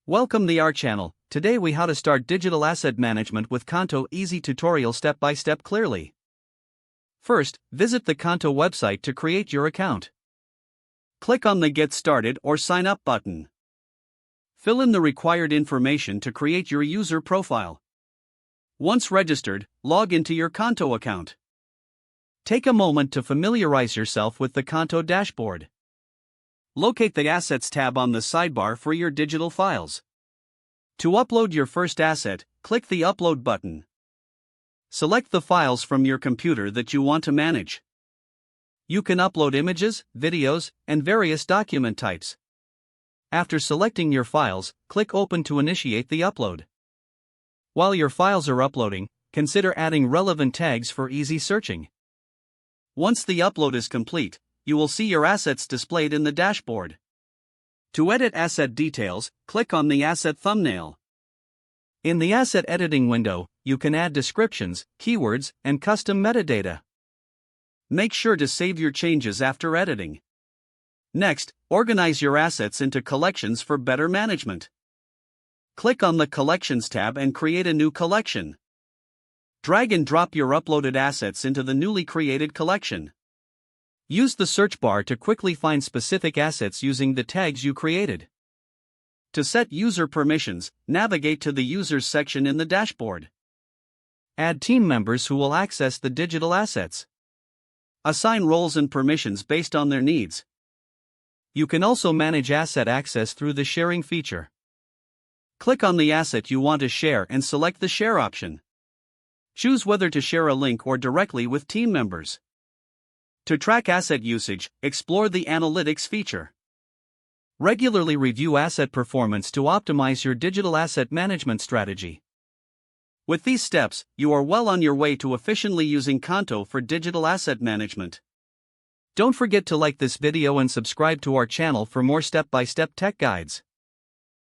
Welcome to our channel. Today we how to start digital asset management with Canto easy tutorial step by step clearly. First, visit the Canto website to create your account. Click on the Get Started or Sign Up button. Fill in the required information to create your user profile. Once registered, log into your Canto account. Take a moment to familiarize yourself with the Canto dashboard. Locate the Assets tab on the sidebar for your digital files. To upload your first asset, click the Upload button. Select the files from your computer that you want to manage. You can upload images, videos, and various document types. After selecting your files, click Open to initiate the upload. While your files are uploading, consider adding relevant tags for easy searching. Once the upload is complete, you will see your assets displayed in the dashboard. To edit asset details, click on the asset thumbnail. In the asset editing window, you can add descriptions, keywords, and custom metadata. Make sure to save your changes after editing. Next, organize your assets into collections for better management. Click on the Collections tab and create a new collection. Drag and drop your uploaded assets into the newly created collection. Use the search bar to quickly find specific assets using the tags you created. To set user permissions, navigate to the Users section in the dashboard. Add team members who will access the digital assets. Assign roles and permissions based on their needs. You can also manage asset access through the sharing feature. Click on the asset you want to share and select the Share option. Choose whether to share a link or directly with team members. To track asset usage, explore the Analytics feature. Regularly review asset performance to optimize your digital asset management strategy. With these steps, you are well on your way to efficiently using Canto for digital asset management. Don't forget to like this video and subscribe to our channel for more step-by-step tech guides.